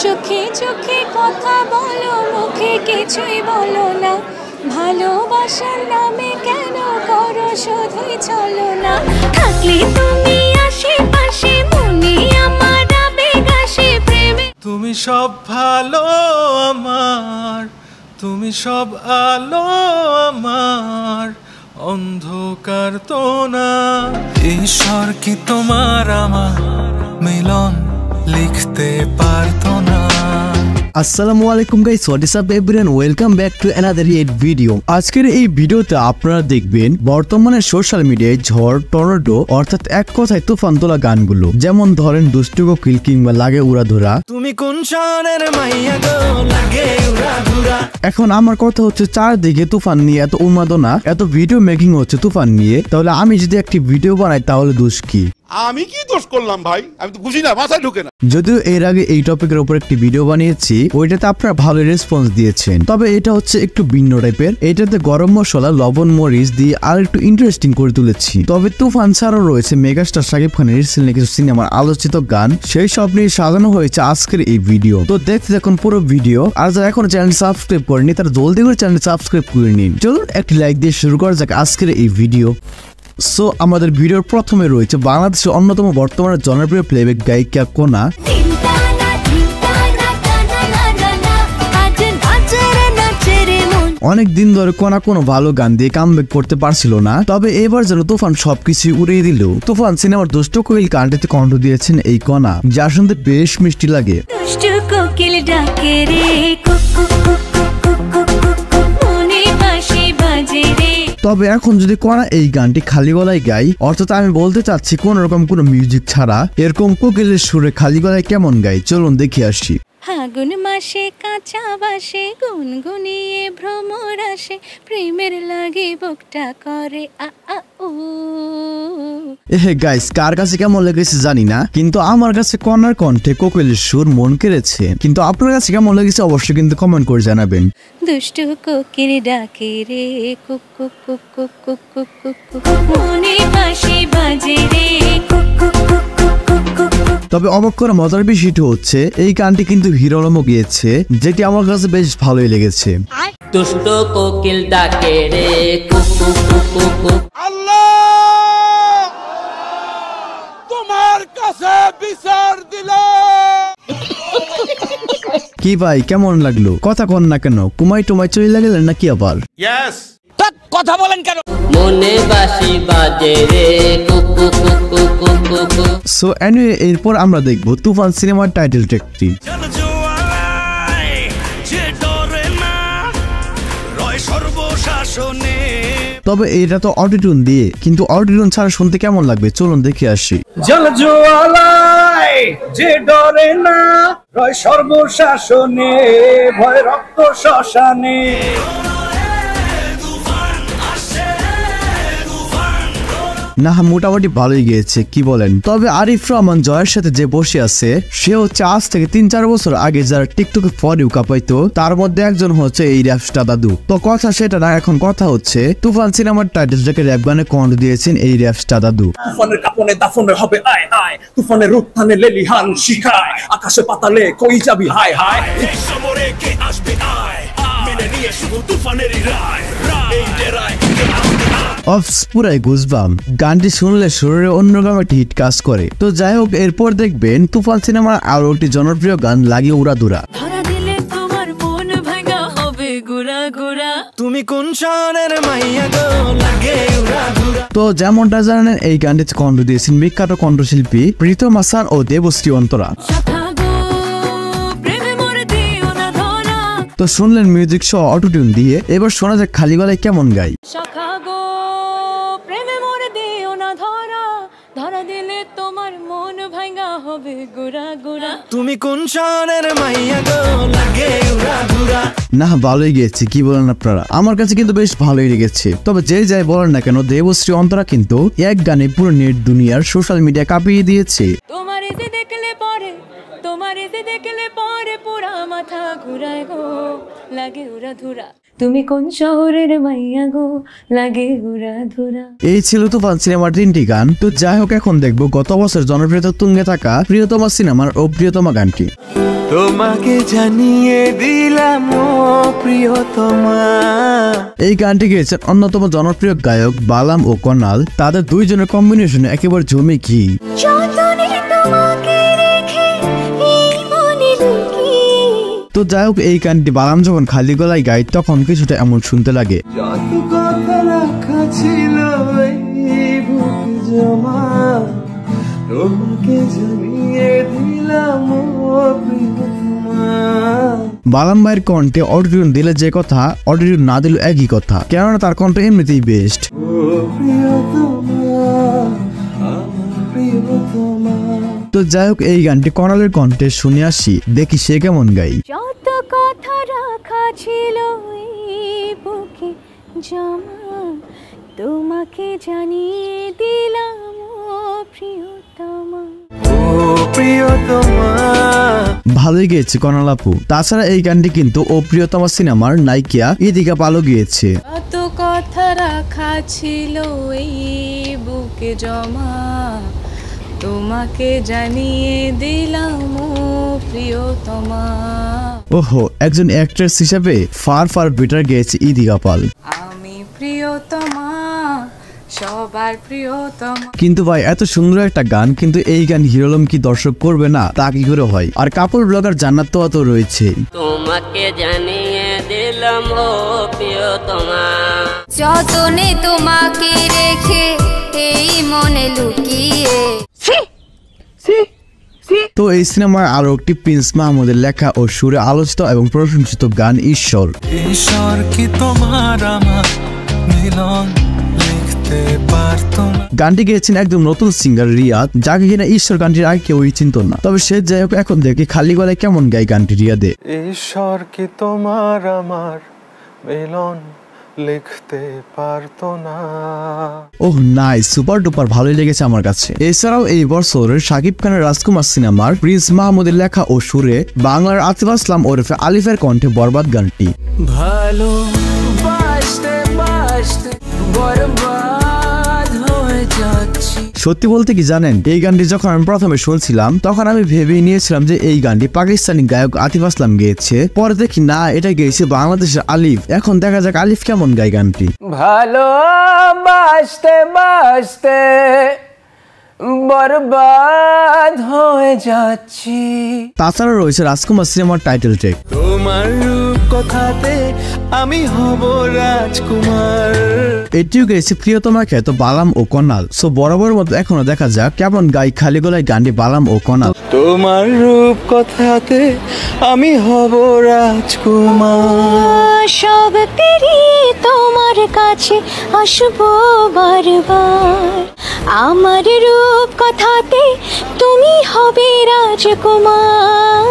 চোখে চোখে কথা বলো, মুখে কিছুই বলো না। ভালোবাসার নামে কেন করো শুধুই চলো না। থাকলে তুমি আশেপাশে, মনে আমার আবেগ আসে প্রেমে। তুমি সব ভালো আমার, তুমি সব আলো আমার, অন্ধকার তো না। ঈশ্বর কি তোমার আমার মিলন লিখতে পারতো না। আসসালামু আলাইকুম guys, what is up everyone, welcome back to another it video. আজকের এই ভিডিওতে আপনারা দেখবেন বর্তমানে সোশ্যাল মিডিয়ায় ঝড় টর্নেডো অর্থাৎ এক কথায় তুফান তোলা গানগুলো, যেমন ধরেন দুষ্টু কোকিল কিংবা লাগে উড়াধুরা। তুমি কোন শহরের মাইয়া গো লাগে উড়াধুরা। এখন আমার কথা হচ্ছে, চারদিকে তুফান নিয়ে এত উন্মাদনা, এত ভিডিও মেকিং হচ্ছে তুফান নিয়ে, তাহলে আমি যদি একটি ভিডিও বানাই তাহলে দোষ কি? আমি কি দোষ করলাম ভাই? আমি তো বুঝি না, মাথায় ঢুকে না। যদিও এর আগে এই টপিকের উপর একটি ভিডিও বানিয়েছি, ওইটাতে আপনারা ভালো রেসপন্স দিয়েছেন, তবে এটা হচ্ছে একটু ভিন্ন টাইপের। এটাতে গরম মশলা, লবণ, মরিচ দিয়ে আর একটু ইন্টারেস্টিং করে তুলেছি। তবে তুফান ছাড়াও রয়েছে মেগাস্টার শাকিব খানের রিসেন্টলি কিছু সিনেমার আলোচিত গান, সেই সব নিয়ে সাজানো হয়েছে আজকের এই ভিডিও। তো দেখতে দেখুন পুরো ভিডিও। আর যারা এখনো চ্যানেল সাবস্ক্রাইব করেনি তারা জলদি করে চ্যানেল সাবস্ক্রাইব করে নিন। চলুন একটি লাইক দিয়ে শুরু করা যাক আজকের এই ভিডিও। সো আমাদের ভিডিওর প্রথমে রয়েছে বাংলাদেশের অন্যতম বর্তমানে জনপ্রিয় প্লেব্যাক গায়িকা কোনা। অনেক দিন ধরে কোনা কোনো ভালো গান দিয়ে কামব্যাক করতে পারছিল না, তবে এবার যেন তুফান সবকিছু উড়িয়ে দিল। তুফান সিনেমার দুষ্টু কোকিল গানটিতে কণ্ঠ দিয়েছেন এই কোনা, যা শুনতে বেশ মিষ্টি লাগে। দুষ্টু কোকিল ডাকে রে, মনে বাঁশি বাজে রে। তবে এখন যদি কোনা এই গানটি খালি গলায় গাই, অর্থাৎ আমি বলতে চাচ্ছি কোন রকম কোনো মিউজিক ছাড়া, এরকম কোকিলের সুরে খালি গলায় কেমন গাই, চলুন দেখে আসি। ফাগুন মাসে কাঁচা বাসে গুনগুনিয়ে ভ্রমর আসে, প্রেমের লাগে বুকটা করে আ আ উ। এহে গাইস, কার কাছে কেমন লেগেছে জানি না, কিন্তু আমার কাছে কোনার কণ্ঠে কোকিলের সুর মন কেড়েছে। কিন্তু আপনার কাছে কেমন লেগেছে অবশ্যই কিন্তু কমেন্ট করে জানাবেন। দুষ্টু কোকিল ডাকে রে, কুক কুক কুক কুক কুক কুক কুক কুক, মনে বাঁশি বাজে রে, কুক কুক কুক কুক কুক কুক কুক। তবে অবাক করা মজার বিষয়টি হচ্ছে এই গানটি কিন্তু হিরো আলমও গিয়েছে, যেটি আমার কাছে বেশ ভালোই লেগেছে। দুষ্টু কোকিল ডাকে রে, কুক কুক কুক কুক কুক। আল্লাহ তোমার কাছে বিচার দিলাম। কি ভাই কেমন লাগলো? কথা কন না কেন, কুমাই টুমাই চলে লাগলেন নাকি আবার? কথা বলেন কেন? মনে বাঁশি বাজে রে, কুক কুক কুক কুক কুক কুক কুক। সো এনিওয়ে, এরপর আমরা দেখবো তুফান সিনেমার টাইটেল ট্র্যাকটি। তবে এটা তো অটোটিউন দিয়ে, কিন্তু অটোটিউন ছাড়া শুনতে কেমন লাগবে চলুন দেখে আসি। জল জোয়ালায় যে ডরে না, রয় সর্বশাসনে, ভয় রক্ত শ্মশানে। না মোটামুটি ভালোই গিয়েছে, কি বলেন? তবে আরিফ রহমান জয়ের সাথে যে বসে আছে, সে হচ্ছে আজ থেকে 3-4 বছর আগে যারা টিকটকে ফরিউ কাঁপাইতো, তার মধ্যে একজন হচ্ছে এই র্যাপস্টার দাদু। তো কথা সেটা না, এখন কথা হচ্ছে তুফান সিনেমার টাইটেল ট্র্যাকে র্যাপ গানে কণ্ঠ দিয়েছেন এই র্যাপস্টার দাদু। তুফানের কাপনে দাফনে হবে আয় আয়, তুফানের রূপথানে লেলিহান শিখায়, আকাশে পাতালে কই যাবি হায় হায়। সমরে কে আসবে আয়, মেনে নিয়ে শুধু তুফানেরই রায়, এই ডেরায় পুরাই গুজবাম। গানটি শুনলে শরীরে অন্যরকম একটি হিট কাজ করে। তো যাই হোক, এরপর দেখবেন তুফান সিনেমার আরো একটি জনপ্রিয় গান লাগে উড়াধুরা। ধরা দিলে তোমার মন ভাঙা হবে গুড়া গুড়া। তুমি কোন শহরের মাইয়া গো লাগে উড়াধুরা। তো যেমনটা জানেন, এই গানটিতে কণ্ঠ দিয়েছেন বিখ্যাত কণ্ঠশিল্পী প্রীতম হাসান ও দেবশ্রী অন্তরা। তো শুনলেন মিউজিক সহ অটোটিউন দিয়ে, এবার শোনা যাক খালি গলায় কেমন গাই। ধরা দিলে তোমার মন ভাঙা হবে গুড়া গুড়া। তুমি কোন শহরের মাইয়া গো লাগে উড়াধুরা। না ভালোই গিয়েছে, কি বলেন আপনারা? আমার কাছে কিন্তু বেশ ভালোই লেগেছে। তবে যে যাই বলেন না কেন, দেবশ্রী অন্তরা কিন্তু এক গানে পুরো নেট দুনিয়ার সোশ্যাল মিডিয়া কাঁপিয়ে দিয়েছে। তোমার এসে দেখলে পরে, তোমার এসে দেখলে পরে পুরা মাথা ঘুরায় গো, লাগে উড়াধুরা। তুমি কোন শহরের মাইয়া গো লাগে উড়াধুরা। এই ছিল তুফান সিনেমার 3টি গান। তো যাই হোক, এখন দেখবো গত বছর জনপ্রিয়তা তুঙ্গে থাকা প্রিয়তমা সিনেমার ও প্রিয়তমা গানটি। তোমাকে জানিয়ে দিলাম ও প্রিয়তমা। এই গানটি গেয়েছেন অন্যতম জনপ্রিয় গায়ক বালাম ও কনাল। তাদের দুইজনের কম্বিনেশনে একেবারে জমে কি। তো যাই হোক, এই গানটি বালাম যখন খালি গলায় গায় তখন কিছুটা এমন শুনতে লাগে। যত কথা রাখা ছিল এই বুকে জমা, তোমাকে জানিয়ে দিলাম ও প্রিয়তমা। বালাম ভাইয়ের কণ্ঠে অডিটিউন দিলে যে কথা, অডিটিউন না দিলে একই কথা, কেননা তার কণ্ঠ এমনিতেই বেস্ট। ও প্রিয়তমা, আমার প্রিয়তমা। তো যাই হোক, এই গানটি কনালের কণ্ঠে শুনে আসি, দেখি সে কেমন গাই। যত কথা রাখা ছিল এই বুকে জমা, তোমাকে জানিয়ে দিলাম ও প্রিয়তমা। ও প্রিয়তমা। ভালোই গেয়েছে কনাল আপু। তাছাড়া এই গানটি কিন্তু ও প্রিয়তমা সিনেমার নায়িকা ইদিকা পালও গিয়েছে। যত কথা রাখা ছিল এই বুকে জমা, তোমাকে জানিয়ে দিলাম ও প্রিয়তমা। ওহো, একজন অ্যাক্ট্রেস হিসেবে ফার বেটার গেয়েছে ইদিকা পাল। আমি প্রিয়তমা, সবার প্রিয়তমা। কিন্তু ভাই, এত সুন্দর একটা গান, কিন্তু এই গান হিরোলম কি দর্শক করবে না? তা কি করে হয়? আর কাপল ব্লগার জান্নাত তো রয়েছে। তোমাকে জানিয়ে দিলাম ও প্রিয়তমা। যতনে তোমাকে রেখে এই মনে লুকিয়ে। তো এই সিনেমার আরো একটি প্রিন্স মাহমুদের লেখা ও সুরে আলোচিত এবং প্রশংসিত গান ঈশ্বর। ঈশ্বর কি তোমার আমার মিলন লিখতে পারতো না। গানটি গেয়েছেন একদম নতুন সিঙ্গার রিয়াদ, যাকে কিনা ঈশ্বর গানটির আগে কেউই চিনত না। তবে সে যাই হোক, এখন দেখি খালি গলায় কেমন গায় গানটি রিয়াদে। ঈশ্বর কি তোমার আমার মিলন লিখতে পারতো না। ওহ নাইস, সুপার ডুপার ভালোই লেগেছে আমার কাছে। এছাড়াও এই বছরের শাকিব খানের রাজকুমার সিনেমার প্রিন্স মাহমুদের লেখা ও সুরে বাংলার আতিফ আসলাম ওরফে আলিফের কণ্ঠে বরবাদ গানটি। ভালো বাসতে বাসতে বরবাদ হয়ে যাচ্ছি। সত্যি বলতে কি জানেন, এই গানটি যখন আমি প্রথমে শুনছিলাম তখন আমি ভেবেই নিয়েছিলাম যে এই গানটি পাকিস্তানি গায়ক আতিফ আসলাম গেয়েছে। পরে দেখি না, এটা গেয়েছে বাংলাদেশের আলিফ। এখন দেখা যাক আলিফ কেমন গায় গানটি। ভালো বাসতে বাসতে বরবাদ হয়ে যাচ্ছি। তাছাড়া রয়েছে রাজকুমার সিনেমার টাইটেল ট্র্যাক। তোমার রূপ কথাতে আমি হব রাজকুমার। এটিও গেছে প্রিয়তমা খ্যাত বালাম ও কনাল। সো বরাবর মতো এখনো দেখা যাক কেমন গায় খালি গলায় গানটি বালাম ও কনাল। তোমার রূপ কথাতে আমি হব রাজকুমার। সব পেরিয়ে তোমার কাছে আসবো বারবার, আমার রূপ কথাতে তুমি হবে রাজকুমার।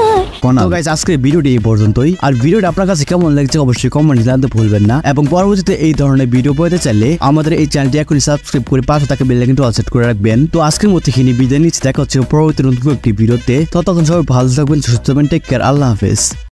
তো গাইস, আজকের ভিডিওটি এই পর্যন্তই। আর ভিডিওটা আপনার কাছে কেমন লাগছে অবশ্যই কমেন্টে জানাতে ভুলবেন না। এবং পরবর্তীতে এই ধরনের ভিডিও পেতে চাইলে আমাদের এই চ্যানেলটি এখনই সাবস্ক্রাইব করে পাশে থাকা বেল আইকনটি অল সেট করে রাখবেন। তো আজকের মতো এখানে বিদায় নিচ্ছি, দেখা হচ্ছে পরবর্তী নতুন একটি ভিডিওতে। ততক্ষণ সবাই ভালো থাকবেন, সুস্থ থাকবেন, টেক কেয়ার, আল্লাহ হাফেজ।